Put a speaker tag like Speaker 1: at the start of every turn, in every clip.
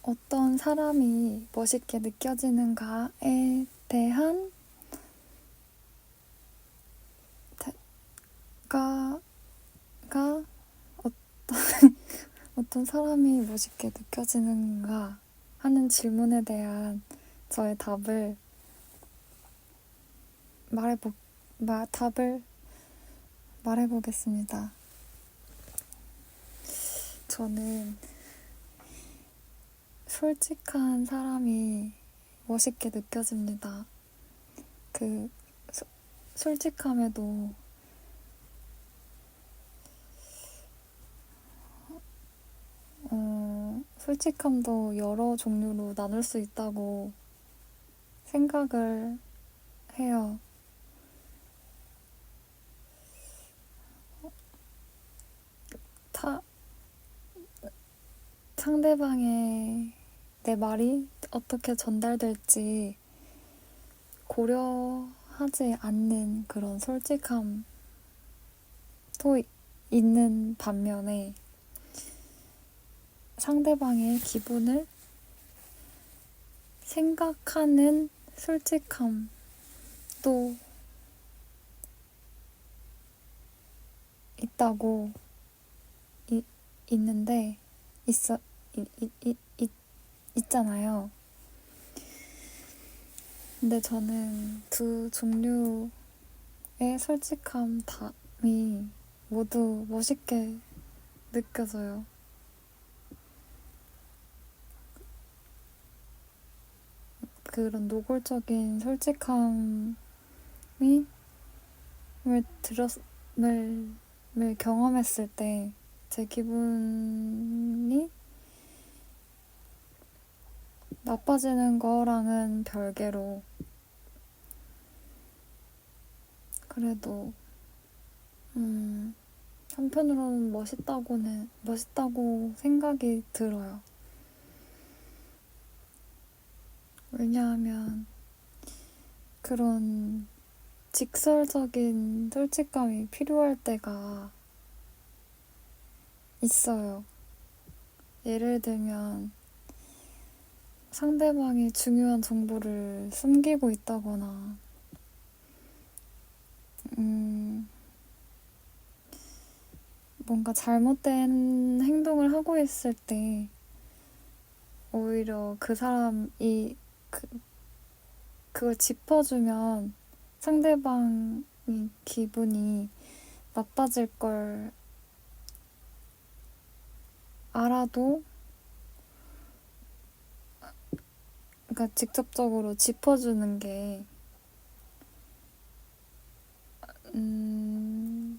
Speaker 1: 어떤 사람이 멋있게 느껴지는가에 대한 어떤 사람이 멋있게 느껴지는가 하는 질문에 대한 저의 답을 말해보겠습니다. 저는 솔직한 사람이 멋있게 느껴집니다. 솔직함에도 솔직함도 여러 종류로 나눌 수 있다고 생각을 해요. 상대방의 내 말이 어떻게 전달될지 고려하지 않는 그런 솔직함도 있는 반면에 상대방의 기분을 생각하는 솔직함도 있다고 있잖아요. 근데 저는 두 종류의 솔직함이 모두 멋있게 느껴져요. 그런 노골적인 솔직함을 경험했을 때 제 기분이 나빠지는 거랑은 별개로 그래도 한편으로는 멋있다고 생각이 들어요. 왜냐하면 그런 직설적인 솔직함이 필요할 때가 있어요. 예를 들면 상대방이 중요한 정보를 숨기고 있다거나 뭔가 잘못된 행동을 하고 있을 때 오히려 그 사람이 그걸 짚어주면 상대방이 기분이 나빠질 걸 알아도 그러니까 직접적으로 짚어주는 게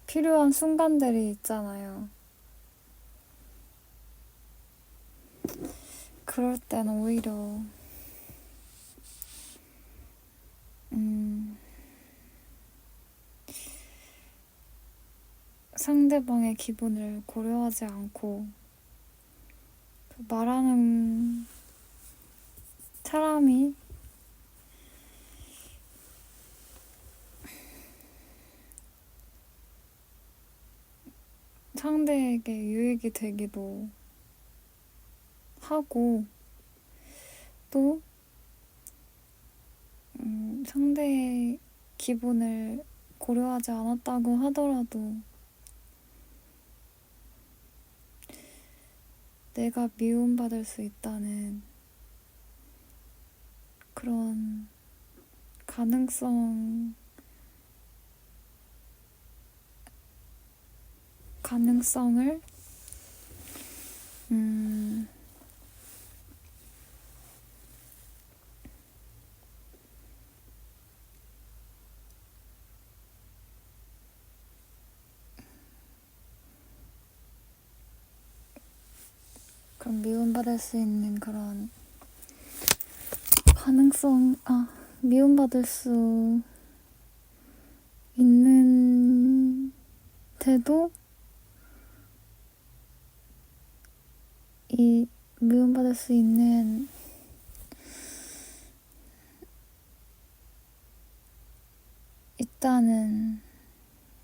Speaker 1: 필요한 순간들이 있잖아요. 그럴 땐 오히려 상대방의 기분을 고려하지 않고 말하는 사람이 상대에게 유익이 되기도 하고 또 상대의 기분을 고려하지 않았다고 하더라도 내가 미움받을 수 있다는 그런 가능성을 그런 미움받을 수 있는 그런 미움받을 수 있는데도 이 미움받을 수 있다는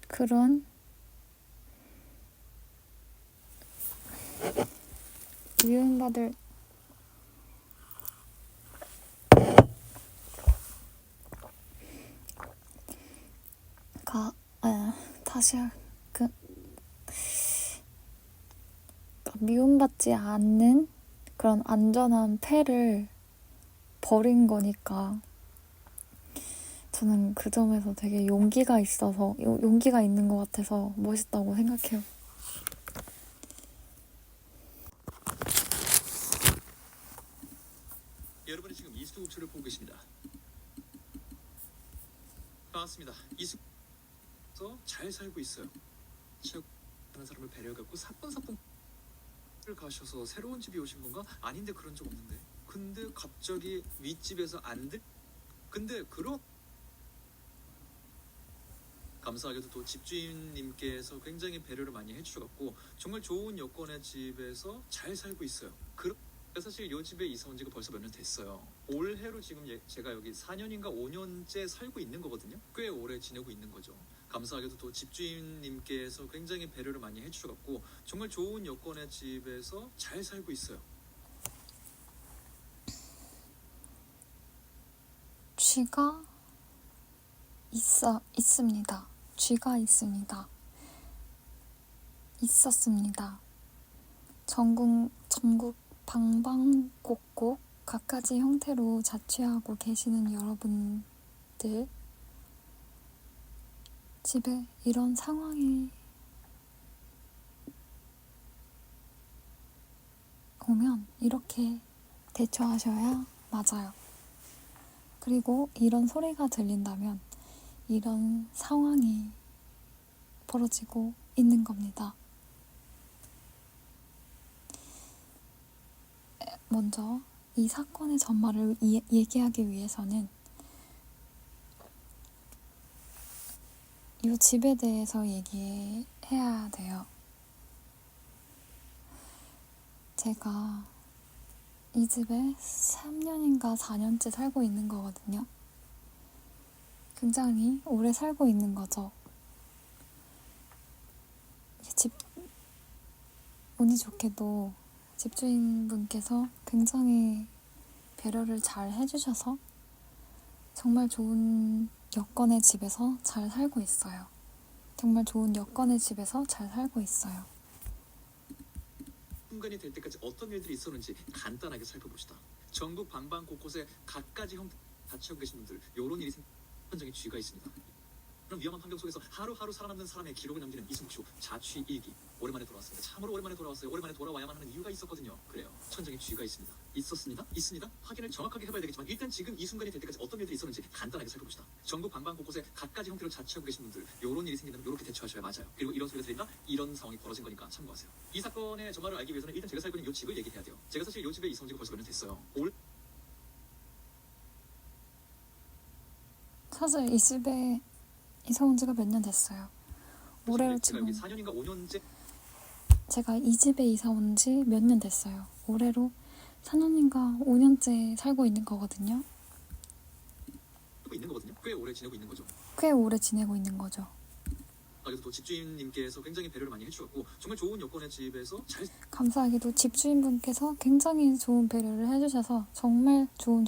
Speaker 1: 그런 미움받을 그 미움받지 않는 그런 안전한 패를 버린 거니까 저는 그 점에서 되게 용기가 있는 것 같아서 멋있다고 생각해요.
Speaker 2: 여러분은 지금 이수호초를 보고 계십니다. 반갑습니다. 이수호서 잘 살고 있어요. 하는 사람을 배려해갖고 사뿐사뿐 가셔서 새로운 집에 오신 건가? 아닌데 그런 적 없는데. 근데 갑자기 윗집에서 근데 감사하게도 또 집주인님께서 굉장히 배려를 많이 해주셔갖고 정말 좋은 여건의 집에서 잘 살고 있어요. 사실 이 집에 이사 온 지가 벌써 몇 년 됐어요. 올해로 지금 제가 여기 4년인가 5년째 살고 있는 거거든요. 꽤 오래 지내고 있는 거죠. 감사하게도 또 집주인님께서 굉장히 배려를 많이 해주셔갖고 정말 좋은 여건의 집에서 잘 살고 있어요.
Speaker 1: 쥐가 있습니다. 쥐가 있었습니다. 전국 방방곡곡 갖가지 형태로 자취하고 계시는 여러분들, 집에 이런 상황이 오면 이렇게 대처하셔야 맞아요. 그리고 이런 소리가 들린다면 이런 상황이 벌어지고 있는 겁니다. 먼저 이 사건의 전말을 얘기하기 위해서는 이 집에 대해서 얘기해야 돼요. 제가 이 집에 3년인가 4년째 살고 있는 거거든요. 굉장히 오래 살고 있는 거죠. 운이 좋게도 집주인분께서 굉장히 배려를 잘 해주셔서 정말 좋은 여건의 집에서 잘 살고 있어요.
Speaker 2: 순간이 될 때까지 어떤 일들이 있었는지 간단하게 살펴봅시다. 전국 방방 곳곳에 갖가지 형태 자취하고 계신 분들, 이런 일이 현장에 쥐가 있습니다. 그런 위험한 환경 속에서 하루하루 살아남는 사람의 기록을 남기는 이승쇼 자취 일기. 오랜만에 돌아왔습니다. 참으로 오랜만에 돌아왔어요. 오랜만에 돌아와야만 하는 이유가 있었거든요. 그래요. 천장에 쥐가 있습니다. 있습니다. 확인을 정확하게 해봐야 되겠지만 일단 지금 이 순간이 될 때까지 어떤 일들이 있었는지 간단하게 살펴봅시다. 전국 방방 곳곳에 갖가지 형태로 자취하고 계신 분들, 이런 일이 생기면 이렇게 대처하셔야 맞아요. 그리고 이런 소리가 들린다? 이런 상황이 벌어진 거니까 참고하세요. 이 사건의 전말을 알기 위해서는 일단 제가 살고 있는 이 집을 얘기해야 돼요. 제가 사실 이 집에 이사 온 지가 벌써 몇 년 됐어요.
Speaker 1: 사실 이 집에 이사 온 지가 몇 년 됐어요. 올해로
Speaker 2: 제가 여기
Speaker 1: 지금
Speaker 2: 4년인가 5년째
Speaker 1: 제가 이 집에 이사 온 지 몇 년 됐어요. 올해로 4년인가 5년째 살고 있는 거거든요.
Speaker 2: 꽤 오래 지내고 있는 거죠. 그래서 또 집주인님께서 굉장히 배려를 많이 해주셨고 정말 좋은 여건의 집에서
Speaker 1: 감사하게도 집주인분께서 굉장히 좋은 배려를 해주셔서 정말 좋은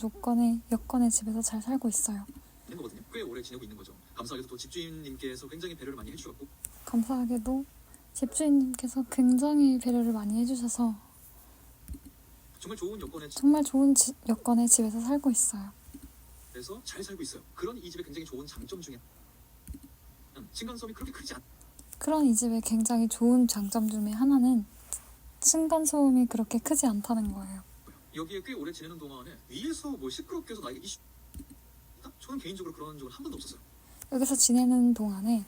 Speaker 1: 여건의 집에서 잘 살고 있어요.
Speaker 2: 있는 거거든요. 꽤 오래 지내고 있는 거죠. 감사하게도 또 집주인님께서 굉장히 배려를 많이 해주셨고 정말 좋은
Speaker 1: 여건의 집에서 살고 있어요.
Speaker 2: 그래서 잘 살고 있어요. 그런 이 집의 굉장히 좋은 장점 중에 층간소음이 그렇게 크지 않.
Speaker 1: 그런 이 집의 굉장히 좋은 장점 중에 하나는 층간소음이 그렇게 크지 않다는 거예요.
Speaker 2: 여기에 꽤 오래 지내는 동안에 위에서 뭐 시끄럽게 해서 나에게 이슈. 저는 개인적으로 그런 적은 한 번도 없었어요.
Speaker 1: 여기서 지내는 동안에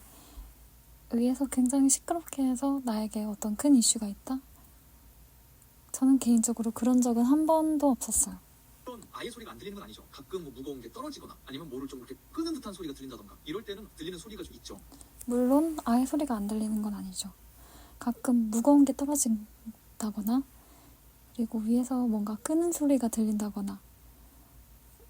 Speaker 1: 위에서 굉장히 시끄럽게 해서 나에게 어떤 큰 이슈가 있다? 저는 개인적으로 그런 적은 한 번도 없었어요.
Speaker 2: 그런 아예 소리가 안 들리는 건 아니죠. 가끔 뭐 무거운 게 떨어지거나 아니면 뭐를 좀 이렇게 끄는 듯한 소리가 들린다던가 이럴 때는 들리는 소리가 좀 있죠.
Speaker 1: 물론 아예 소리가 안 들리는 건 아니죠. 가끔 무거운 게 떨어진다거나 그리고 위에서 뭔가 끄는 소리가 들린다거나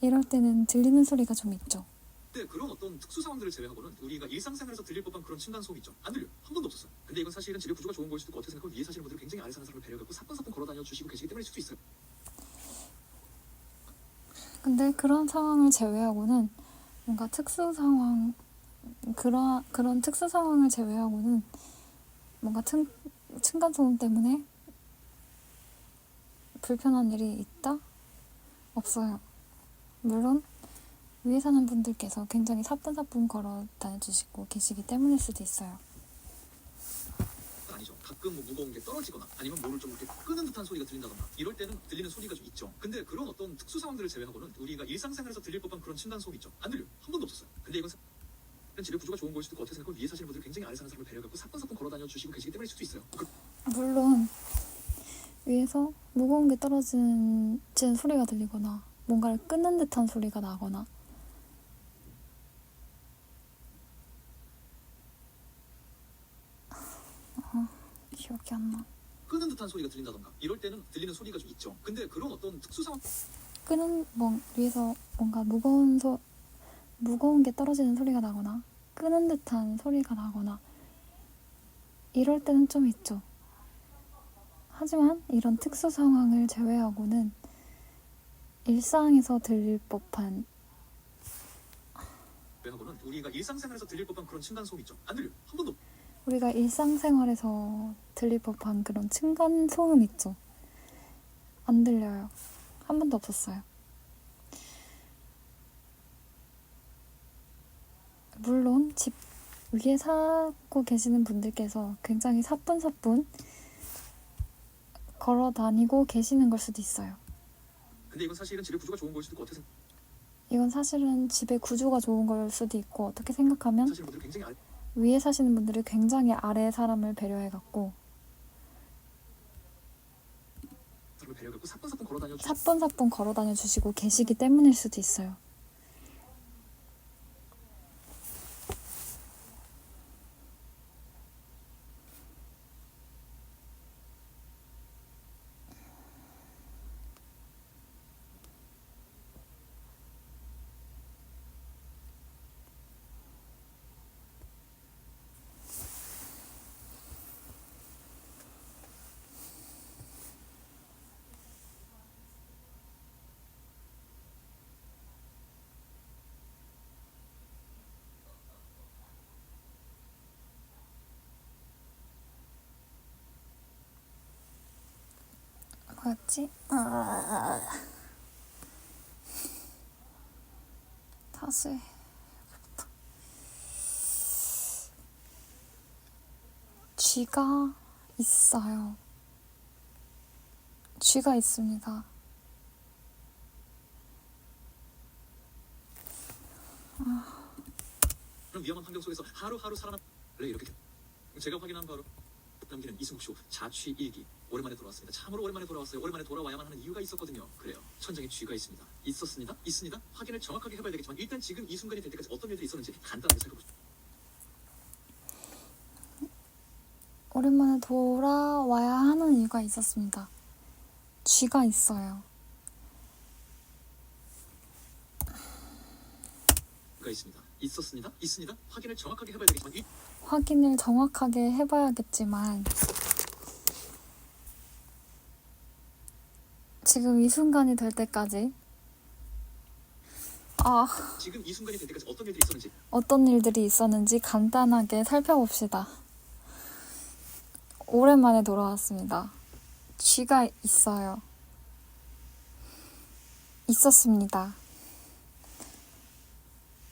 Speaker 1: 이럴 때는 들리는 소리가 좀 있죠.
Speaker 2: 근데 그런 어떤 특수 상황들을 제외하고는 우리가 일상생활에서 들릴 법한 그런 층간소음이 있죠. 안 들려요. 한 번도 없었어요. 근데 이건 사실은 집의 구조가 좋은 걸 수도 있고 어떻게 생각하면 위에 사시는 분들은 굉장히 아래 사는 사람을 배려하고 사뿐사뿐 걸어다녀 주시고 계시기 때문일 수도 있어요.
Speaker 1: 근데 그런 상황을 제외하고는 뭔가 특수 상황 그런 특수 상황을 제외하고는 뭔가 층간소음 때문에 불편한 일이 있다? 없어요. 물론 위에 사는 분들께서 굉장히 사뿐사뿐 걸어 다녀주시고 계시기 때문일 수도 있어요.
Speaker 2: 아니죠. 가끔 뭐 무거운 게 떨어지거나 아니면 뭐를 좀 이렇게 끄는 듯한 소리가 들린다거나 이럴 때는 들리는 소리가 좀 있죠. 근데 그런 어떤 특수 상황들을 제외하고는 우리가 일상생활에서 들릴 법한 그런 층간 소음 있죠. 안 들려요. 한 번도 없었어요. 근데 이건 집의 구조가 좋은 거일 수도 있고 어떻게 생각하면 위에 사시는 분들이 굉장히 아래 사는 사람을 배려해갖고 사뿐사뿐 걸어 다녀 주시고 계시기 때문일 수도 있어요.
Speaker 1: 물론 위에서 무거운 게 떨어지는 소리가 들리거나 뭔가를 끄는 듯한 소리가 나거나 기억이 안 나.
Speaker 2: 끄는 듯한 소리가 들린다던가 이럴 때는 들리는 소리가 좀 있죠. 근데 그런 어떤 특수 상황
Speaker 1: 위에서 뭔가 무거운 게 떨어지는 소리가 나거나 끄는 듯한 소리가 나거나 이럴 때는 좀 있죠. 하지만 이런 특수 상황을 제외하고는 일상에서 들릴 법한
Speaker 2: 하고는 우리가 일상생활에서 들릴 법한 그런 층간 소음 있죠. 안 들려요. 한 번도.
Speaker 1: 우리가 일상생활에서 들릴 법한 그런 층간 소음 있죠. 안 들려요. 한 번도 없었어요. 물론 집 위에 살고 계시는 분들께서 굉장히 사뿐사뿐 걸어 다니고 계시는 걸 수도 있어요.
Speaker 2: 근데 이건 사실은 집의 구조가 좋은 거일 수도 있고 어떻게
Speaker 1: 이건 사실은 집의 구조가 좋은 걸 수도 있고 어떻게 생각하면
Speaker 2: 사시는 분들이 굉장히
Speaker 1: 위에 사시는 분들이 굉장히 아래 사람을 배려해갖고
Speaker 2: 사람을 배려해갖고 사뿐사뿐 걸어 다녀
Speaker 1: 사뿐사뿐 걸어 다녀 주시고 계시기 때문일 수도 있어요. 뭐였지? 다시 쥐가 있어요. 쥐가 있습니다.
Speaker 2: 그런 위험한 환경 속에서 하루하루 살아남 이렇게 제가 확인한 바로 남기는 이승국 쇼 자취 일기 오랜만에 돌아왔습니다. 참으로 오랜만에 돌아왔어요. 오랜만에 돌아와야만 하는 이유가 있었거든요. 그래요. 천장에 쥐가 있습니다. 있습니다. 확인을 정확하게 해봐야 되겠지만 일단 지금 이 순간이 될 때까지 어떤 일들이 있었는지 간단하게 살펴보죠.
Speaker 1: 오랜만에 돌아와야 하는 이유가 있었습니다. 쥐가 있어요.
Speaker 2: 쥐가 있습니다. 확인을 정확하게 해봐야 되겠지만
Speaker 1: 확인을 정확하게 해봐야겠지만 지금 이 순간이 될 때까지
Speaker 2: 지금 이 순간이 될 때까지
Speaker 1: 어떤 일들이 있었는지 간단하게 살펴봅시다. 오랜만에 돌아왔습니다. 쥐가 있어요. 있었습니다.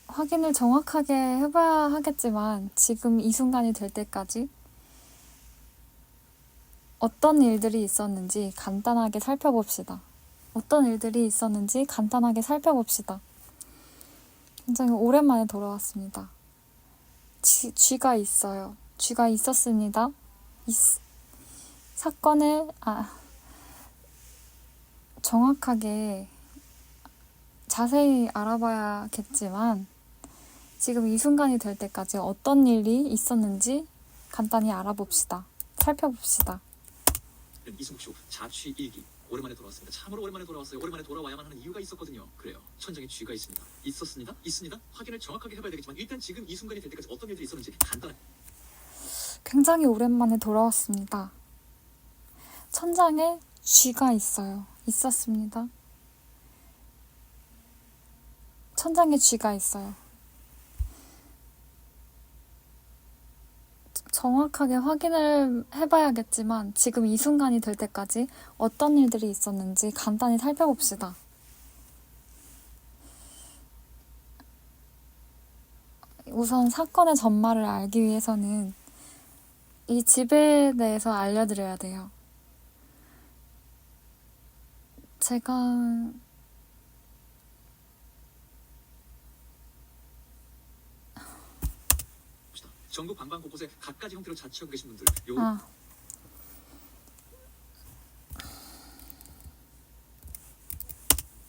Speaker 1: 확인을 정확하게 해봐야 하겠지만 지금 이 순간이 될 때까지 어떤 일들이 있었는지 간단하게 살펴봅시다. 굉장히 오랜만에 돌아왔습니다. 쥐가 있어요. 쥐가 있었습니다. 사건을 정확하게 자세히 알아봐야겠지만 지금 이 순간이 될 때까지 어떤 일이 있었는지 간단히 살펴봅시다.
Speaker 2: 이승국 쇼 자취 일기 오랜만에 돌아왔습니다. 참으로 오랜만에 돌아왔어요. 오랜만에 돌아와야만 하는 이유가 있었거든요. 그래요. 천장에 쥐가 있습니다. 확인을 정확하게 해봐야 되겠지만 일단 지금 이 순간이 될 때까지 어떤 일들이 있었는지 간단하게
Speaker 1: 굉장히 오랜만에 돌아왔습니다. 천장에 쥐가 있었습니다. 천장에 쥐가 있어요. 정확하게 확인을 해봐야겠지만 지금 이 순간이 될 때까지 어떤 일들이 있었는지 간단히 살펴봅시다. 우선 사건의 전말을 알기 위해서는 이 집에 대해서 알려드려야 돼요. 제가
Speaker 2: 봅시다. 전국 방방 곳곳에 갖가지 형태로 자취하고 계신 분들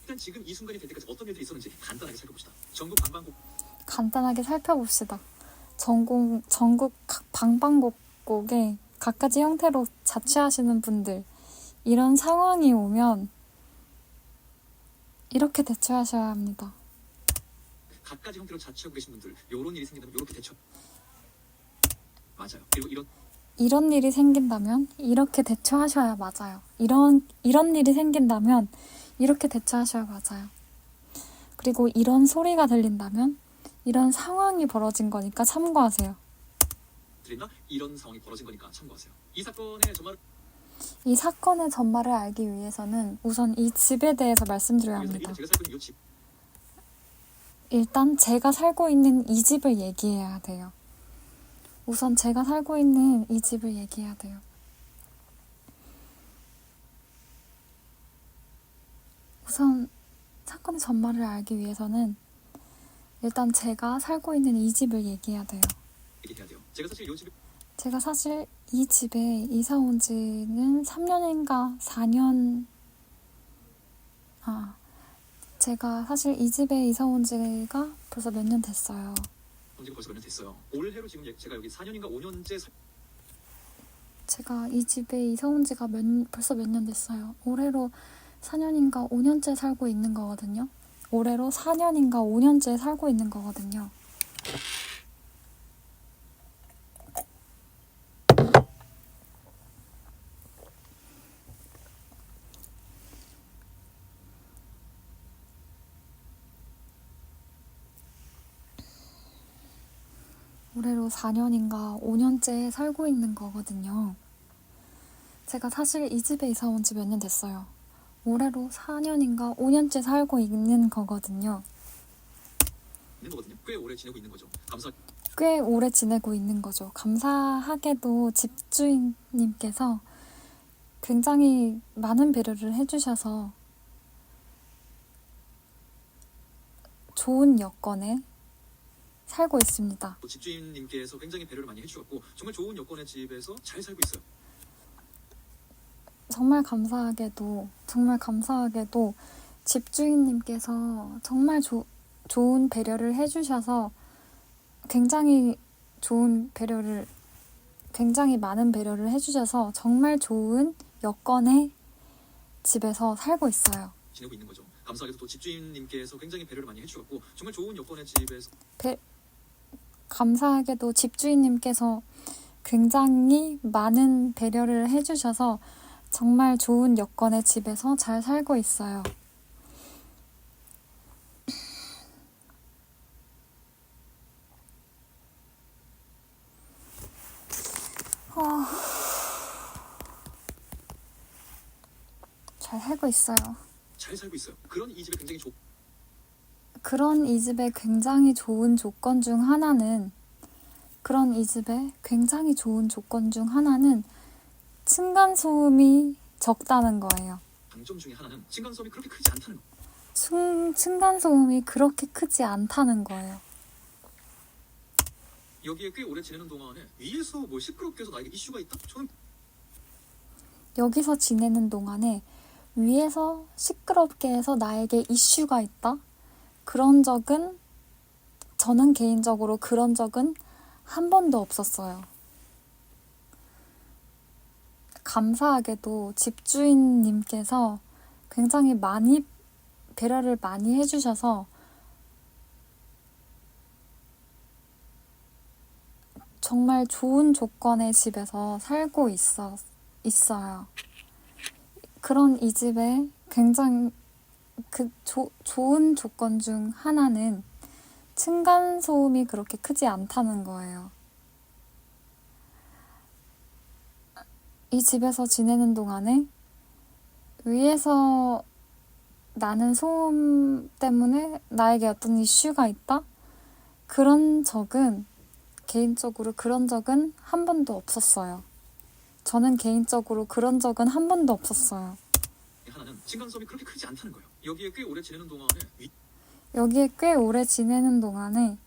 Speaker 2: 일단 지금 이 순간이 될 때까지 어떤 일들이 있었는지 간단하게 살펴봅시다. 전국 방방 곳
Speaker 1: 간단하게 살펴봅시다. 전국 각 방방곡곡에 갖가지 형태로 자취하시는 분들, 이런 상황이 오면 이렇게 대처하셔야 합니다.
Speaker 2: 갖가지 형태로 자취하고 계신 분들 요런 일이 생긴다면 요렇게 대처 맞아요. 그리고
Speaker 1: 이런 일이 생긴다면 이렇게 대처하셔야 맞아요. 이런 일이 생긴다면 이렇게 대처하셔야 맞아요. 그리고 이런 소리가 들린다면 이런 상황이 벌어진 거니까 참고하세요.
Speaker 2: 들린다? 이런 상황이 벌어진 거니까 참고하세요.
Speaker 1: 이 사건의 전말을 알기 위해서는 우선 이 집에 대해서 말씀드려야 합니다.
Speaker 2: 제가 살고 있는 이 집.
Speaker 1: 일단 제가 살고 있는 이 집을 얘기해야 돼요. 우선 제가 살고 있는 이 집을 얘기해야 돼요. 우선 사건의 전말을 알기 위해서는 일단 제가 살고 있는 이 집을 얘기해야 돼요.
Speaker 2: 얘기해야 돼요.
Speaker 1: 제가 사실 이 집에 이사 온 지는 3년인가 4년 제가 사실 이 집에 이사 온 지가 벌써 몇 년 됐어요.
Speaker 2: 벌써 몇 년 됐어요. 올해로 지금 제가 여기 4년인가 5년째
Speaker 1: 제가 이 집에 이사 온 지가 벌써 몇 년 됐어요. 올해로 4년인가 5년째 살고 있는 거거든요. 올해로 4년인가 5년째 살고 있는 거거든요. 올해로 4년인가 5년째 살고 있는 거거든요. 제가 사실 이 집에 이사 온 지 몇 년 됐어요. 올해로 4년인가 5년째 살고 있는 거거든요.
Speaker 2: 꽤 오래 지내고 있는 거죠.
Speaker 1: 꽤 오래 지내고 있는 거죠. 감사하게도 집주인님께서 굉장히 많은 배려를 해주셔서 좋은 여건에 살고 있습니다.
Speaker 2: 집주인님께서 굉장히 배려를 많이 해주셨고 정말 좋은 여건의 집에서 잘 살고 있어요.
Speaker 1: 정말 감사하게도 집주인님께서 정말 좋은 배려를 해주셔서 굉장히 많은 배려를 해주셔서 정말 좋은 여건의 집에서 살고 있어요.
Speaker 2: 지내고 있는 거죠. 감사하게도 또 집주인님께서 굉장히 배려를 많이 해주셨고 정말 좋은 여건의 집에서
Speaker 1: 감사하게도 집주인님께서 굉장히 많은 배려를 해주셔서 정말 좋은 여건의 집에서 잘 살고 있어요. 잘 살고 있어요.
Speaker 2: 잘 살고 있어요. 그런 이 집에
Speaker 1: 굉장히 좋은 조건 중 하나는 층간소음이 적다는 거예요.
Speaker 2: 장점 중에 하나는 층간소음이 그렇게 크지 않다는 거.
Speaker 1: 층간소음이 그렇게 크지 않다는 거예요.
Speaker 2: 여기에 꽤 오래 지내는 동안에 위에서 뭐 시끄럽게 해서 나에게 이슈가 있다?
Speaker 1: 여기서 지내는 동안에 위에서 시끄럽게 해서 나에게 이슈가 있다? 저는 개인적으로 그런 적은 한 번도 없었어요. 감사하게도 집주인님께서 굉장히 배려를 많이 해주셔서 정말 좋은 조건의 집에서 살고 있어요. 그런 이 집에 굉장히 좋은 조건 중 하나는 층간소음이 그렇게 크지 않다는 거예요. 이 집에서 지내는 동안에 위에서 나는 소음 때문에 나에게 어떤 이슈가 있다? 개인적으로 그런 적은 한 번도 없었어요. 저는 개인적으로 그런 적은 한 번도 없었어요.
Speaker 2: 하나는 층간소음이 그렇게 크지 않다는 거예요. 여기에 꽤 오래 지내는 동안에
Speaker 1: 여기에 꽤 오래 지내는 동안에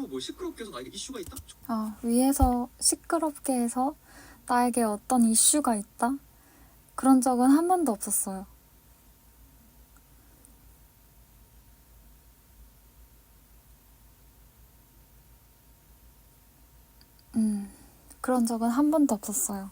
Speaker 2: 뭐 시끄럽게 해서 나에게 이슈가 있다?
Speaker 1: 위에서 시끄럽게 해서 나에게 어떤 이슈가 있다? 그런 적은 한 번도 없었어요. 그런 적은 한 번도 없었어요.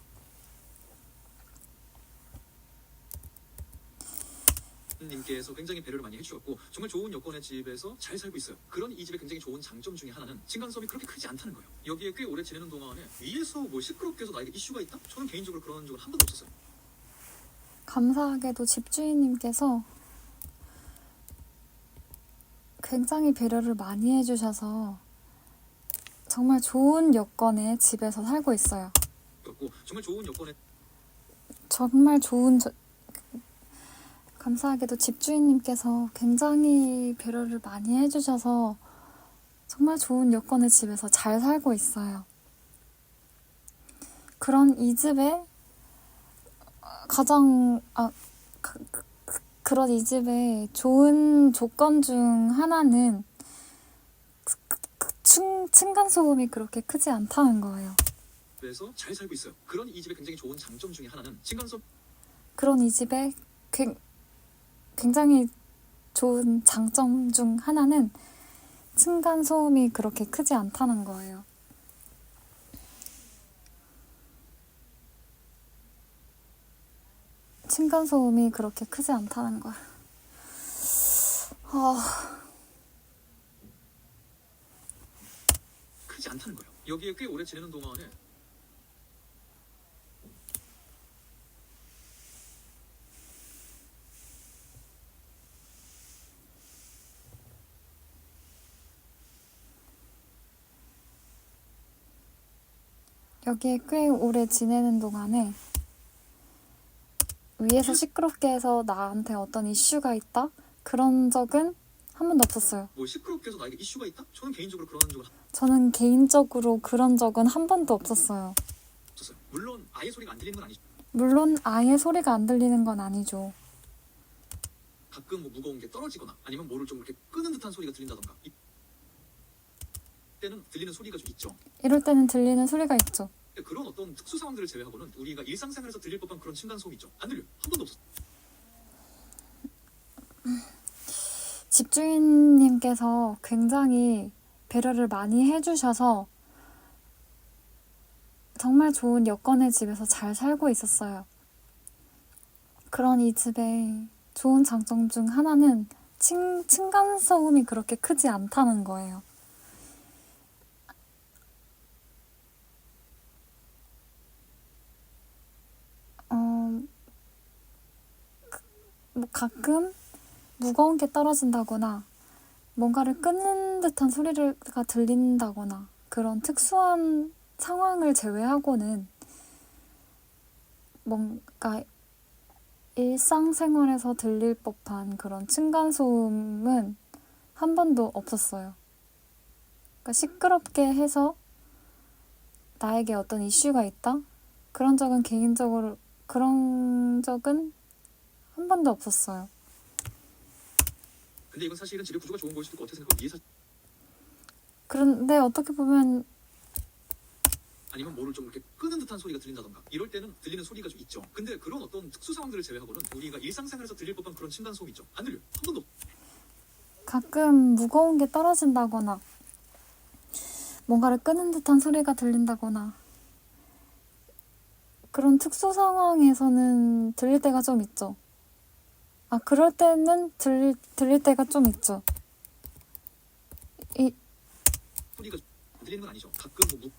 Speaker 2: 님께서 굉장히 배려를 많이 해주셨고 정말 좋은 여건의 집에서 잘 살고 있어요. 그런 이 집의 굉장히 좋은 장점 중에 하나는 층간소음이 그렇게 크지 않다는 거예요. 여기에 꽤 오래 지내는 동안에 위에서 뭐 시끄럽게 해서 나에게 이슈가 있다? 저는 개인적으로 그런 적은 한 번도 없었어요.
Speaker 1: 감사하게도 집주인님께서 굉장히 배려를 많이 해주셔서 정말 좋은 여건의 집에서 살고 있어요.
Speaker 2: 정말 좋은 여건의
Speaker 1: 감사하게도 집주인님께서 굉장히 배려를 많이 해주셔서 정말 좋은 여건의 집에서 잘 살고 있어요. 그런 이 집의 그런 이 집의 좋은 조건 중 하나는 층간소음이 그렇게 크지 않다는 거예요.
Speaker 2: 집에서 잘 살고 있어요. 그런 이 집의 굉장히 좋은 장점 중에 하나는 층간소음
Speaker 1: 그런 이 집의 굉장히 좋은 장점 중 하나는 층간소음이 그렇게 크지 않다는 거예요. 층간소음이 그렇게 크지 않다는 거야.
Speaker 2: 크지 않다는 거예요. 여기에 꽤 오래 지내는 동안에
Speaker 1: 여기에 꽤 오래 지내는 동안에 위에서 시끄럽게 해서 나한테 어떤 이슈가 있다? 그런 적은 한 번도 없었어요.
Speaker 2: 뭐 시끄럽게 해서 나에게 이슈가 있다? 저는 개인적으로 그런 적은
Speaker 1: 저는 개인적으로 그런 적은 한 번도 없었어요.
Speaker 2: 없었어요. 물론 아예 소리가 안 들리는 건 아니죠.
Speaker 1: 물론 아예 소리가 안 들리는 건 아니죠.
Speaker 2: 가끔 뭐 무거운 게 떨어지거나 아니면 뭐를 좀 이렇게 끄는 듯한 소리가 들린다던가 이때는 들리는 소리가 좀 있죠.
Speaker 1: 이럴 때는 들리는 소리가 있죠.
Speaker 2: 그런 어떤 특수 상황들을 제외하고는 우리가 일상생활에서 들릴 법한 그런 층간소음이 있죠. 안 들려요. 한 번도 없었어요.
Speaker 1: 집주인님께서 굉장히 배려를 많이 해주셔서 정말 좋은 여건의 집에서 잘 살고 있었어요. 그런 이 집의 좋은 장점 중 하나는 층간소음이 그렇게 크지 않다는 거예요. 뭐 가끔 무거운 게 떨어진다거나 뭔가를 끊는 듯한 소리가 들린다거나 그런 특수한 상황을 제외하고는 뭔가 일상생활에서 들릴 법한 그런 층간소음은 한 번도 없었어요. 그러니까 시끄럽게 해서 나에게 어떤 이슈가 있다? 그런 적은 한 번도 없었어요.
Speaker 2: 근데 이건 사실은 집의 구조가 좋은 걸 수도 있고 어떻게 생각하면 이해
Speaker 1: 그런데 어떻게 보면
Speaker 2: 아니면 뭐를 좀 이렇게 끄는 듯한 소리가 들린다던가 이럴 때는 들리는 소리가 좀 있죠. 근데 그런 어떤 특수 상황들을 제외하고는 우리가 일상생활에서 들릴 법한 그런 층간소음이 있죠. 안 들려요. 한 번도
Speaker 1: 가끔 무거운 게 떨어진다거나 뭔가를 끄는 듯한 소리가 들린다거나 그런 특수 상황에서는 들릴 때가 좀 있죠. 그럴 때는 들릴 때가 좀 있죠.
Speaker 2: 소리가 들리는 건 아니죠. 가끔 뭐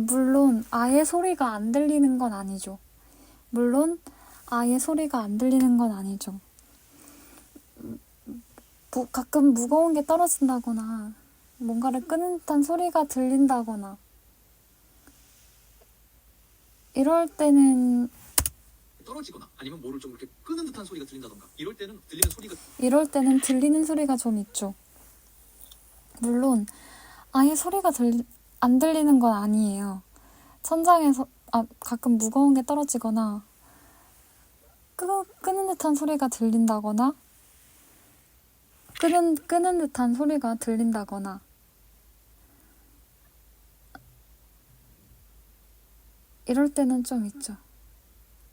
Speaker 1: 물론 아예 소리가 안 들리는 건 아니죠. 가끔 무거운 게 떨어진다거나 뭔가를 끄는 듯한 소리가 들린다거나 이럴 때는
Speaker 2: 떨어지거나 아니면 뭐를 좀 이렇게 끄는 듯한 소리가 들린다던가
Speaker 1: 이럴 때는 들리는 소리가 좀 있죠. 물론 아예 소리가 안 들리는 건 아니에요. 천장에서 가끔 무거운 게 떨어지거나 끄는 듯한 소리가 들린다거나 끄는 듯한 소리가 들린다거나 이럴 때는 좀 있죠.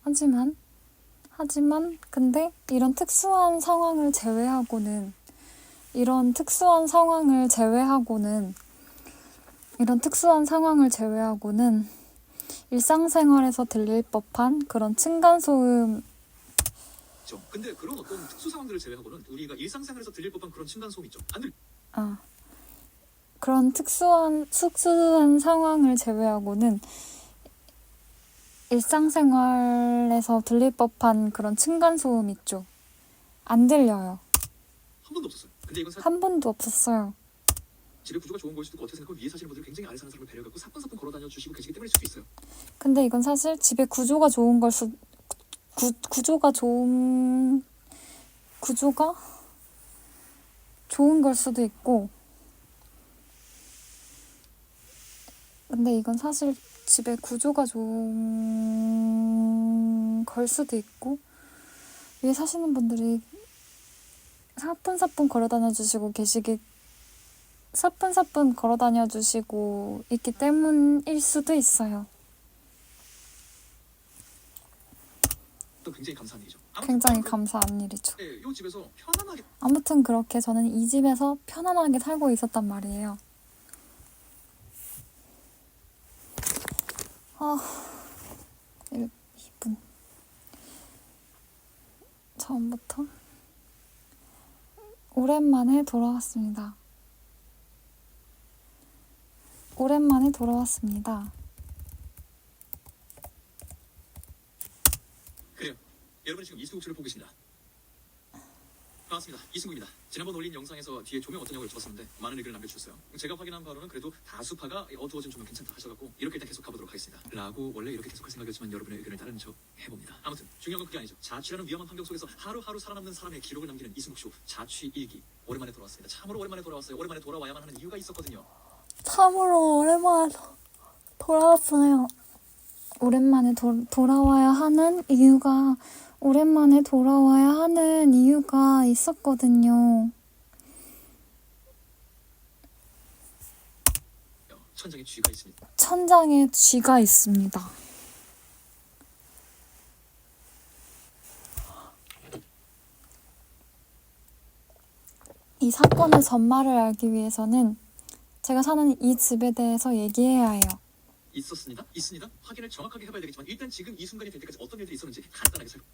Speaker 1: 하지만 근데 이런 특수한 상황을 제외하고는 일상생활에서 들릴 법한 그런 층간소음.
Speaker 2: 근데 그런 어떤 특수 상황들을 제외하고는 우리가 일상생활에서 들릴 법한 그런 층간소음 있죠. 안 들려.
Speaker 1: 그런 특수한 상황을 제외하고는 일상생활에서 들릴 법한 그런 층간소음 있죠. 안 들려요.
Speaker 2: 한 번도 없었어요. 근데 이건 사실
Speaker 1: 한 번도 없었어요.
Speaker 2: 집의 구조가 좋은 걸 수도 있고 어떻게 생각하면 위에 사시는 분들이 굉장히 아래 사는 사람을 배려해갖고 사뿐사뿐 걸어다녀 주시고 계시기 때문일 수도 있어요.
Speaker 1: 근데 이건 사실 집의 구조가 좋은 걸 수도 있고, 근데 이건 사실 집의 구조가 좋은 걸 수도 있고, 위에 사시는 분들이 사뿐사뿐 걸어다녀 주시고 있기 때문일 수도 있어요.
Speaker 2: 또 굉장히 감사한 일이죠.
Speaker 1: 굉장히 감사한 일이죠.
Speaker 2: 이 집에서 편안하게
Speaker 1: 아무튼 그렇게 저는 이 집에서 편안하게 살고 있었단 말이에요. 이분 처음부터 오랜만에 돌아왔습니다.
Speaker 2: 그래요. 여러분 지금 이승욱 씨를 보고 계십니다. 반갑습니다. 이승욱입니다. 지난번 올린 영상에서 뒤에 조명 어떠냐고 여쭤봤었는데 많은 의견을 남겨주셨어요. 제가 확인한 바로는 그래도 다수파가 어두워진 조명 괜찮다 하셔갖고 이렇게 일단 계속 가보도록 하겠습니다. 라고 원래 이렇게 계속할 생각이었지만 여러분의 의견을 따르는 척 해봅니다. 아무튼 중요한 건 그게 아니죠. 자취라는 위험한 환경 속에서 하루하루 살아남는 사람의 기록을 남기는 이승욱쇼 자취 일기 오랜만에 돌아왔습니다. 참으로 오랜만에 돌아왔어요. 오랜만에 돌아와야만 하는 이유가 있었거든요.
Speaker 1: 참으로 오랜만에 돌아왔어요. 오랜만에 돌아와야 하는 이유가 있었거든요.
Speaker 2: 천장에 쥐가 있습니다.
Speaker 1: 천장에 쥐가 있습니다. 이 사건의 전말을 알기 위해서는 제가 사는 이 집에 대해서 얘기해야 해요.
Speaker 2: 있습니다. 확인을 정확하게 해봐야 되겠지만 일단 지금 이 순간이 될 때까지 어떤 일들이 있었는지 간단하게 살펴.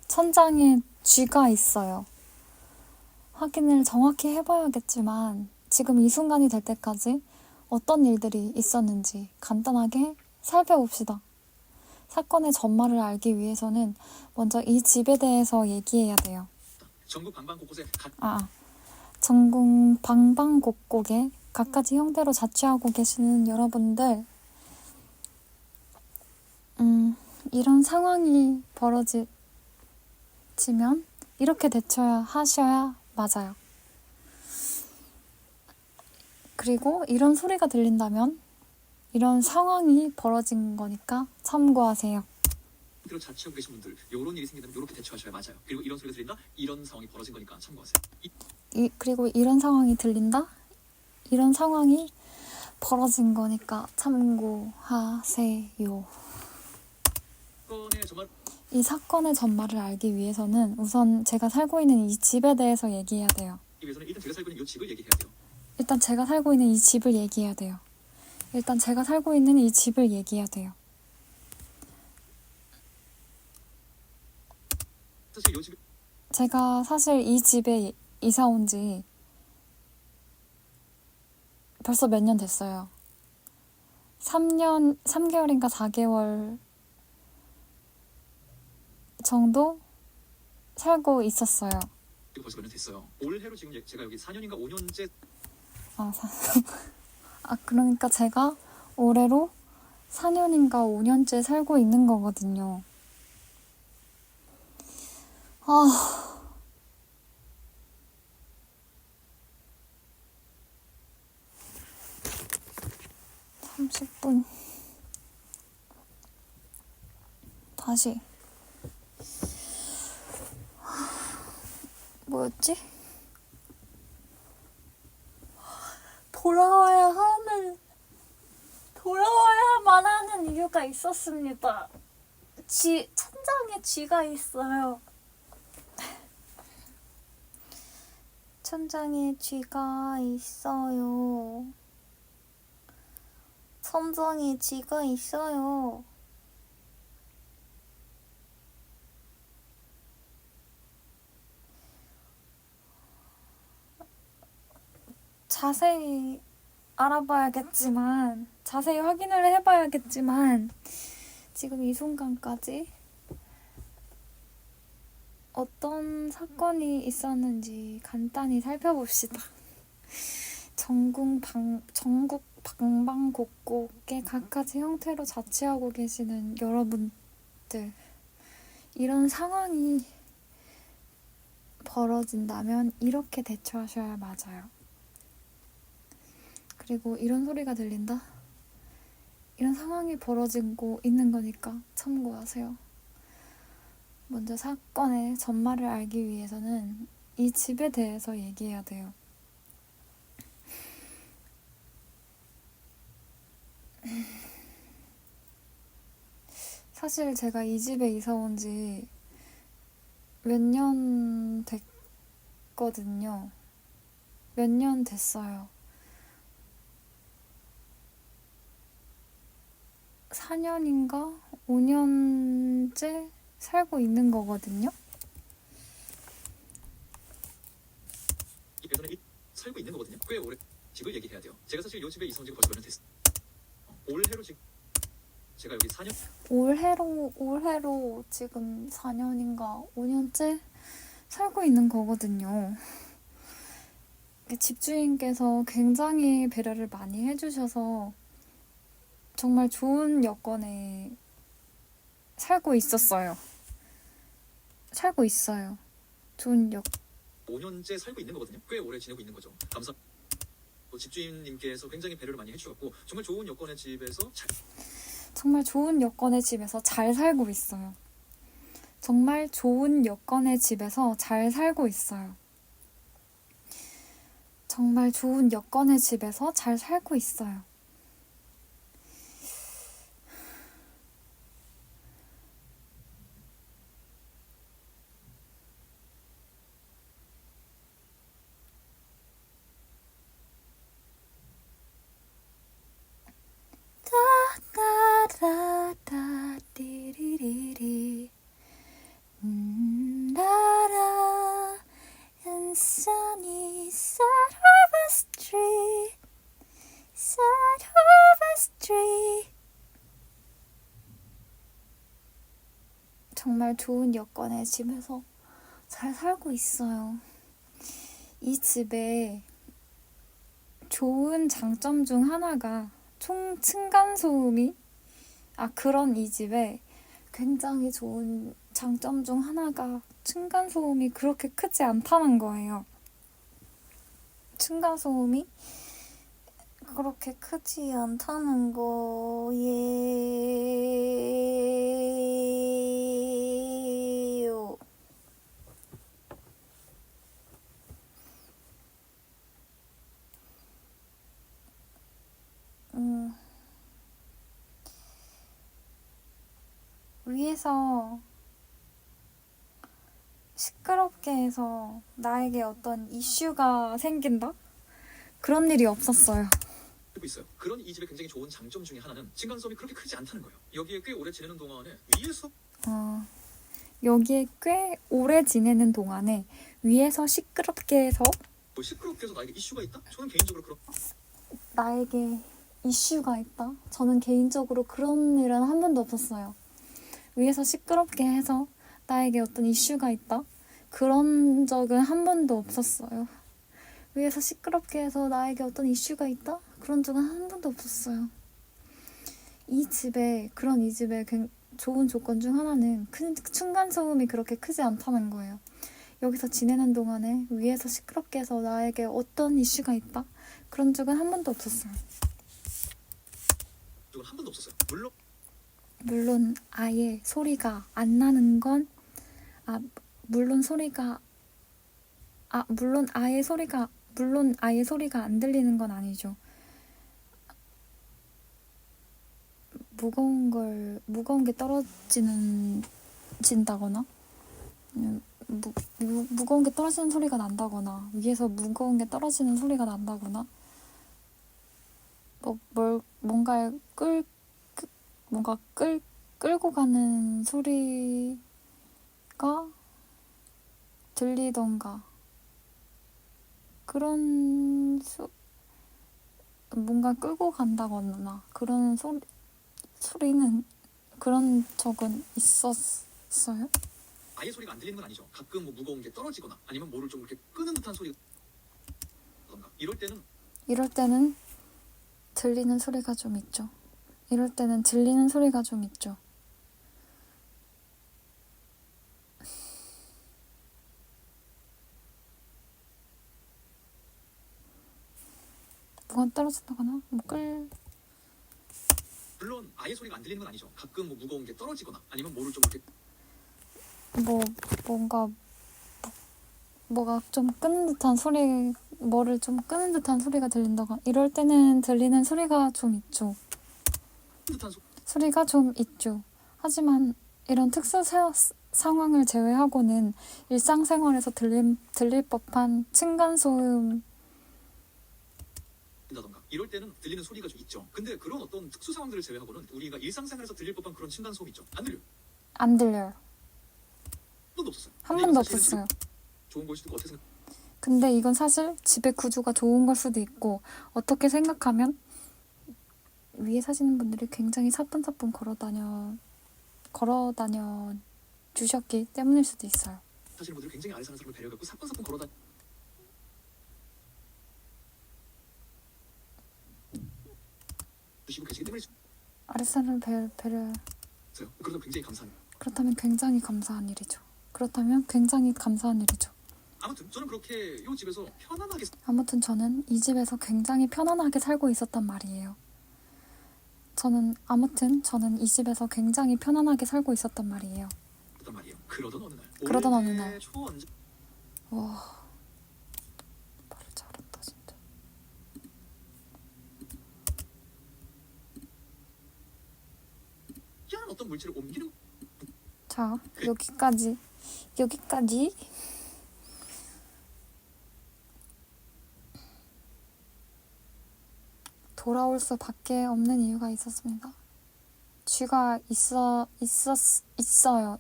Speaker 1: 천장에 쥐가 있어요. 확인을 정확히 해봐야겠지만 지금 이 순간이 될 때까지 어떤 일들이 있었는지 간단하게 살펴봅시다. 사건의 전말을 알기 위해서는 먼저 이 집에 대해서 얘기해야 돼요.
Speaker 2: 전국 방방곳곳에
Speaker 1: 전국 방방곡곡에 갖가지 형태로 자취하고 계시는 여러분들, 이런 상황이 벌어지면 이렇게 하셔야 맞아요. 그리고 이런 소리가 들린다면 이런 상황이 벌어진 거니까 참고하세요.
Speaker 2: 그대로 자취하고 계신 분들 이런 일이 생기면 이렇게 대처하셔야 맞아요. 그리고 이런 소리가 들린다? 이런 상황이 벌어진 거니까 참고하세요.
Speaker 1: 그리고 이런 상황이 들린다? 이런 상황이 벌어진 거니까 참고하세요. 이 사건의 전말을 알기 위해서는 우선 제가 살고 있는 이 집에 대해서 얘기해야 돼요.
Speaker 2: 일단 제가 살고 있는 이 집을 얘기해야 돼요.
Speaker 1: 일단 제가 살고 있는 이 집을 얘기해야 돼요. 제가 사실 이 집에 이사 온 지 벌써 몇 년 됐어요. 3개월인가 4개월 정도 살고 있었어요.
Speaker 2: 벌써 몇 년 됐어요. 올해로 지금 제가 여기 4년인가 5년째
Speaker 1: 그러니까 제가 올해로 4년인가 5년째 살고 있는 거거든요. 아, 30분. 다시. 뭐였지? 돌아와야만 하는 이유가 있었습니다. 천장에 쥐가 있어요. 천장에 쥐가 있어요. 천장에 쥐가 있어요. 자세히 알아봐야겠지만, 자세히 확인을 해봐야겠지만, 지금 이 순간까지 어떤 사건이 있었는지 간단히 살펴봅시다. 전국 방방곡곡에 각가지 형태로 자취하고 계시는 여러분들, 이런 상황이 벌어진다면 이렇게 대처하셔야 맞아요. 그리고 이런 소리가 들린다? 이런 상황이 벌어지고 있는 거니까 참고하세요. 먼저 사건의 전말을 알기 위해서는 이 집에 대해서 얘기해야 돼요. 사실 제가 이 집에 이사 온 지 몇 년 됐거든요. 몇 년 됐어요. 4년인가 5년째 살고 있는 거거든요.
Speaker 2: 그래서는 살고 있는 거거든요. 꽤 오래 집을 얘기해야 돼요. 제가 사실 이 집에 이사 온 지가 벌써 몇 년 됐어요. 올해로 지금 제가 여기 4년
Speaker 1: 올해로 지금 4년인가 5년째 살고 있는 거거든요. 집주인께서 굉장히 배려를 많이 해주셔서 정말 좋은 여건에 살고 있어요. 좋은
Speaker 2: 5년째 살고 있는 거거든요. 꽤 오래 지내고 있는 거죠. 감사합니다. 집주인님께서 굉장히 배려를 많이 해주셨고 정말 좋은 여건의 집에서
Speaker 1: 정말 좋은 여건의 집에서 잘 살고 있어요. 정말 좋은 여건의 집에서 잘 살고 있어요. 정말 좋은 여건의 집에서 잘 살고 있어요. 따라라디리리리 라라 and sunny side of a street 정말 좋은 여건의 집에서 잘 살고 있어요. 이 집에 좋은 장점 중 하나가 총 층간소음이 그런 이 집에 굉장히 좋은 장점 중 하나가 층간소음이 그렇게 크지 않다는 거예요. 층간소음이 그렇게 크지 않다는 거예요. 위에서 시끄럽게 해서 나에게 어떤 이슈가 생긴다? 그런 일이 없었어요.
Speaker 2: 살고 있어요. 그런 이 집의 굉장히 좋은 장점 중에 하나는 층간소음이 그렇게 크지 않다는 거예요. 여기에 꽤 오래 지내는 동안에 위에서 시끄럽게 해서 뭐 시끄럽게 해서 나에게 이슈가 있다? 저는 개인적으로
Speaker 1: 나에게 이슈가 있다? 저는 개인적으로 그런 일은 한 번도 없었어요. 위에서 시끄럽게 해서 나에게 어떤 이슈가 있다? 그런 적은 한 번도 없었어요. 위에서 시끄럽게 해서 나에게 어떤 이슈가 있다? 그런 적은 한 번도 없었어요. 이 집에 좋은 조건 중 하나는 층간소음이 그렇게 크지 않다는 거예요. 여기서 지내는 동안에 위에서 시끄럽게 해서 나에게 어떤 이슈가 있다? 그런 적은 한 번도 없었어요.
Speaker 2: 적은 한 번도 없었어요.
Speaker 1: 물론 아예 소리가 안 나는 건 물론 아예 소리가 안 들리는 건 아니죠. 무거운 게 떨어진다거나 무거운 게 떨어지는 소리가 난다거나 위에서 무거운 게 떨어지는 소리가 난다거나 뭔가 끌고 가는 소리가 들리던가 뭔가 끌고 간다거나 그런 소리는 그런 적은 있었어요?
Speaker 2: 아예 소리가 안 들리는 건 아니죠. 가끔 뭐 무거운 게 떨어지거나 아니면 뭐를 좀 이렇게 끄는 듯한 소리가 이럴 때는
Speaker 1: 들리는 소리가 좀 있죠. 이럴 때는 들리는 소리가 좀 있죠. 뭐가 떨어진다거나
Speaker 2: 물론 아예 소리가 안 들리는 건 아니죠. 가끔 뭐 무거운 게 떨어지거나 아니면 뭐를 좀 이렇게
Speaker 1: 뭐가 좀 뭐를 좀 끄는 듯한 소리가 들린다거나 이럴 때는 들리는 소리가 좀 있죠.
Speaker 2: 듯한
Speaker 1: 소리가 좀 있죠. 하지만 이런 특수 상황을 제외하고는 일상생활에서 들릴 법한 층간소음
Speaker 2: 소리라던가 이럴 때는 들리는 소리가 좀 있죠. 근데 그런 어떤 특수 상황들을 제외하고는 우리가 일상생활에서 들릴 법한 그런 층간 소음이 있죠. 안 들려요.
Speaker 1: 안 들려요.
Speaker 2: 한 번도 없었어요.
Speaker 1: 한 번도 없었어요.
Speaker 2: 좋은 걸 수도 있고 어떻게 생각?
Speaker 1: 근데 이건 사실 집의 구조가 좋은 걸 수도 있고 어떻게 생각하면 위에 사시는 분들이 굉장히 사뿐사뿐 걸어다녀 주셨기 때문일 수도 있어요.
Speaker 2: 사시는 분들이 굉장히 아래 사는 사람을 배려하고 사뿐사뿐 걸어다니시고 계시기 때문에
Speaker 1: 아래 사람을 배려
Speaker 2: 그러다 굉장히 감사합니다.
Speaker 1: 그렇다면 굉장히 감사한 일이죠.
Speaker 2: 아무튼 저는 그렇게 이 집에서 편안하게
Speaker 1: 아무튼 저는 이 집에서 굉장히 편안하게 살고 있었단 말이에요. 저는 이 집에서 굉장히 편안하게 살고 있었단 말이에요.
Speaker 2: 그러던 어느 날 초원자
Speaker 1: 와, 말을 잘한다 진짜.
Speaker 2: 희한한 어떤 물질을 옮기는
Speaker 1: 자, 여기까지 돌아올 수밖에 없는 이유가 있었습니다. 쥐가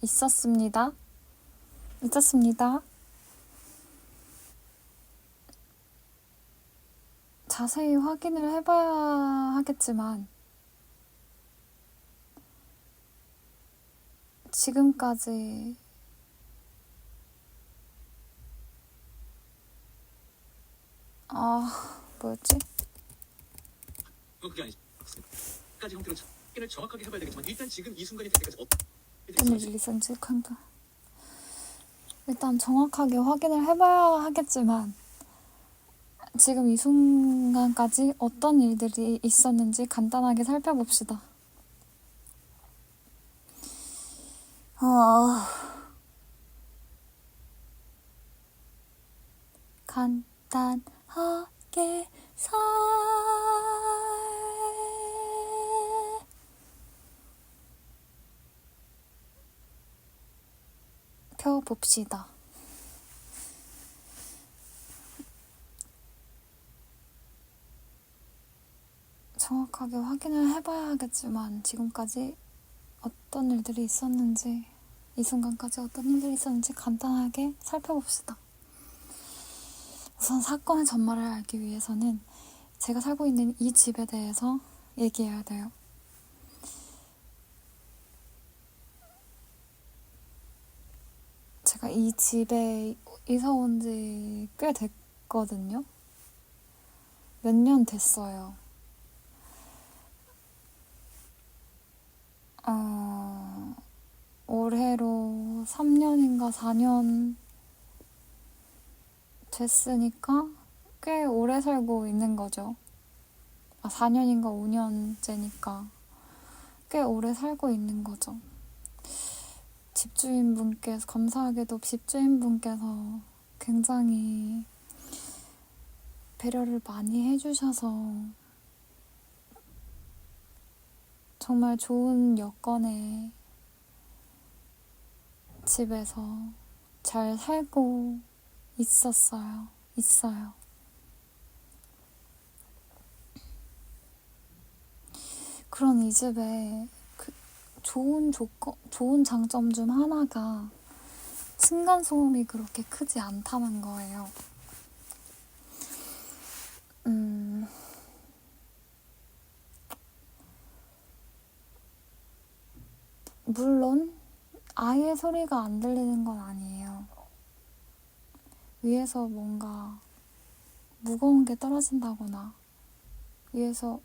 Speaker 1: 있었습니다. 자세히 확인을 해봐야 하겠지만 지금까지 뭐였지?
Speaker 2: 그게 아니죠. 까지 형태로 찾기를 정확하게 해봐야 되겠지만 일단 지금 이 순간이 될 때까지
Speaker 1: 오늘 리선지 칸다. 일단 정확하게 확인을 해봐야 하겠지만 지금 이 순간까지 어떤 일들이 있었는지 간단하게 살펴봅시다. 간단하게 살펴봅시다. 정확하게 확인을 해봐야 하겠지만 지금까지 어떤 일들이 있었는지 이 순간까지 어떤 일들이 있었는지 간단하게 살펴봅시다. 우선 사건의 전말을 알기 위해서는 제가 살고 있는 이 집에 대해서 얘기해야 돼요. 제가 이 이 집에 이사 온 지 꽤 됐거든요. 몇 년 됐어요. 올해로 3년인가 4년 됐으니까 꽤 오래 살고 있는 거죠. 4년인가 5년째니까 꽤 오래 살고 있는 거죠. 집주인분께서, 감사하게도 집주인분께서 굉장히 배려를 많이 해주셔서 정말 좋은 여건의 집에서 잘 살고 있어요. 그런 이 집에 좋은 장점 중 하나가 층간소음이 그렇게 크지 않다는 거예요. 물론 아예 소리가 안 들리는 건 아니에요. 위에서 뭔가 무거운 게 떨어진다거나 위에서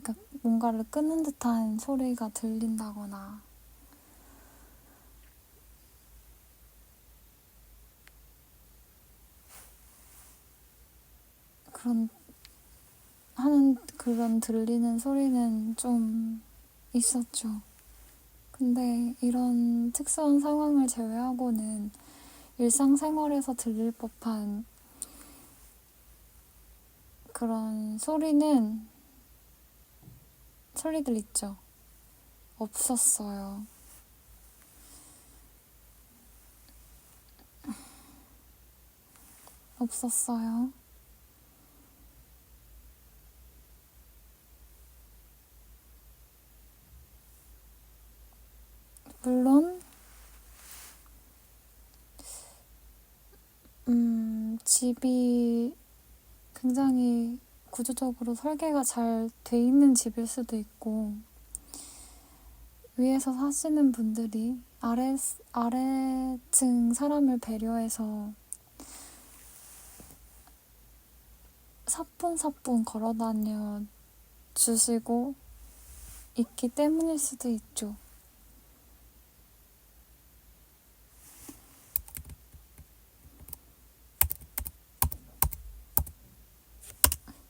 Speaker 1: 그러니까 뭔가를 끄는 듯한 소리가 들린다거나 그런 들리는 소리는 좀 있었죠. 근데 이런 특수한 상황을 제외하고는 일상생활에서 들릴 법한 그런 소리들 있죠. 없었어요. 물론 집이 굉장히 구조적으로 설계가 잘 돼 있는 집일 수도 있고 위에서 사시는 분들이 아래층 사람을 배려해서 사뿐사뿐 걸어다녀 주시고 있기 때문일 수도 있죠.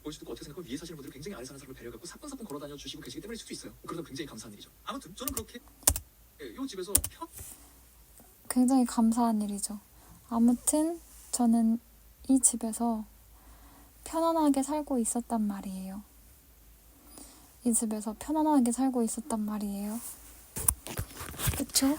Speaker 2: 볼 수도 있고 어떻게 생각하면 위에 사시는 분들이 굉장히 아래 사는 사람을 배려해갖고 사뿐사뿐 걸어다녀 주시고 계시기 때문일 수도 있어요. 그러다 굉장히 감사한 일이죠. 아무튼 저는 그렇게 이 집에서
Speaker 1: 굉장히 감사한 일이죠. 아무튼 저는 이 집에서 편안하게 살고 있었단 말이에요. 그쵸?